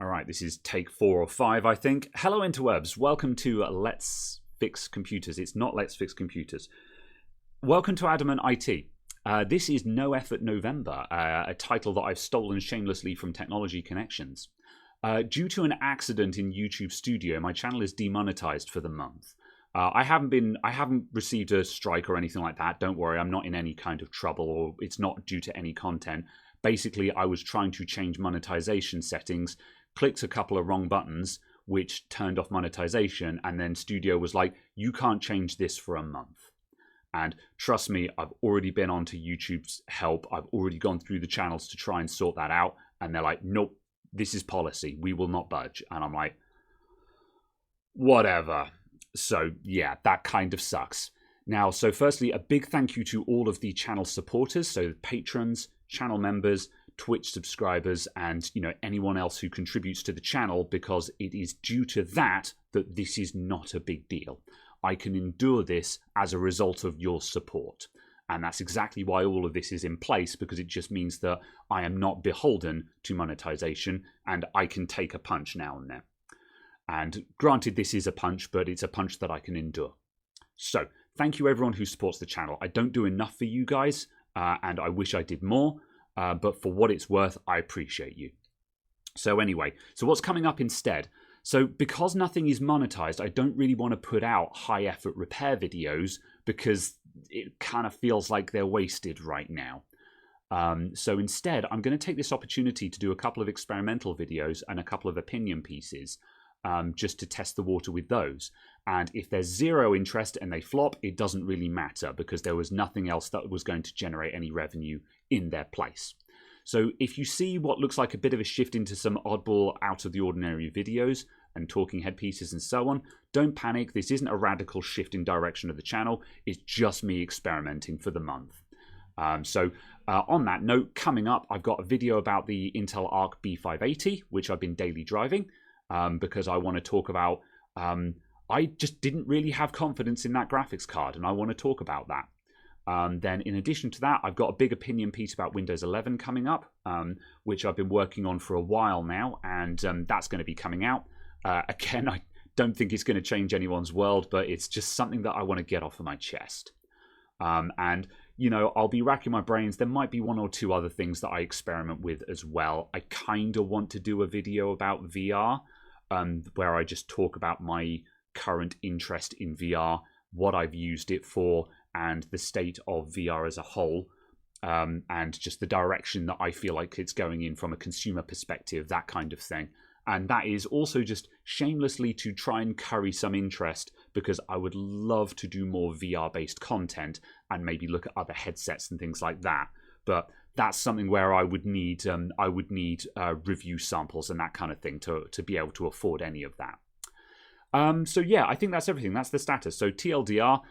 All right, this is take 4 or 5, I think. Hello, interwebs. Welcome to Let's Fix Computers. It's not Let's Fix Computers. Welcome to Adamant IT. This is No Effort November, a title that I've stolen shamelessly from Technology Connections. Due to an accident in YouTube Studio, my channel is demonetized for the month. I haven't received a strike or anything like that. Don't worry, I'm not in any kind of trouble, or it's not due to any content. Basically, I was trying to change monetization settings, clicked a couple of wrong buttons, which turned off monetization, and then Studio was like, you can't change this for a month. And trust me, I've already been on to YouTube's help. I've already gone through the channels to try and sort that out. And they're like, nope, this is policy. We will not budge. And I'm like, whatever. So yeah, that kind of sucks. Now, so firstly, a big thank you to all of the channel supporters. So patrons, channel members, Twitch subscribers, and anyone else who contributes to the channel, because it is due to that this is not a big deal. I can endure this as a result of your support. And that's exactly why all of this is in place, because it just means that I am not beholden to monetization and I can take a punch now and then. And granted, this is a punch, but it's a punch that I can endure. So thank you everyone who supports the channel. I don't do enough for you guys, and I wish I did more. But for what it's worth, I appreciate you. So anyway, so what's coming up instead? So because nothing is monetized, I don't really want to put out high effort repair videos because it kind of feels like they're wasted right now. So instead, I'm going to take this opportunity to do a couple of experimental videos and a couple of opinion pieces just to test the water with those. And if there's zero interest and they flop, it doesn't really matter because there was nothing else that was going to generate any revenue in their place. So if you see what looks like a bit of a shift into some oddball out of the ordinary videos and talking head pieces and so on, don't panic. This isn't a radical shift in direction of the channel. It's just me experimenting for the month. On that note, coming up, I've got a video about the Intel Arc B580, which I've been daily driving because I want to talk about, I just didn't really have confidence in that graphics card, and I want to talk about that. Then in addition to that, I've got a big opinion piece about Windows 11 coming up, which I've been working on for a while now, and that's going to be coming out. Again, I don't think it's going to change anyone's world, but it's just something that I want to get off of my chest. And, I'll be racking my brains. There might be one or two other things that I experiment with as well. I kind of want to do a video about VR, where I just talk about my current interest in VR, what I've used it for, and the state of VR as a whole, and just the direction that I feel like it's going in from a consumer perspective, that kind of thing. And that is also just shamelessly to try and curry some interest, because I would love to do more VR-based content and maybe look at other headsets and things like that. But that's something where I would need review samples and that kind of thing to be able to afford any of that. So yeah, I think that's everything. That's the status. So TLDR,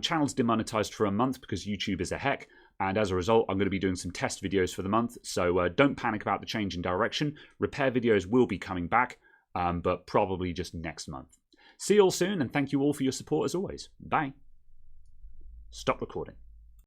channel's demonetized for a month because YouTube is a heck. And as a result, I'm going to be doing some test videos for the month. So don't panic about the change in direction. Repair videos will be coming back, but probably just next month. See you all soon, and thank you all for your support as always. Bye. Stop recording.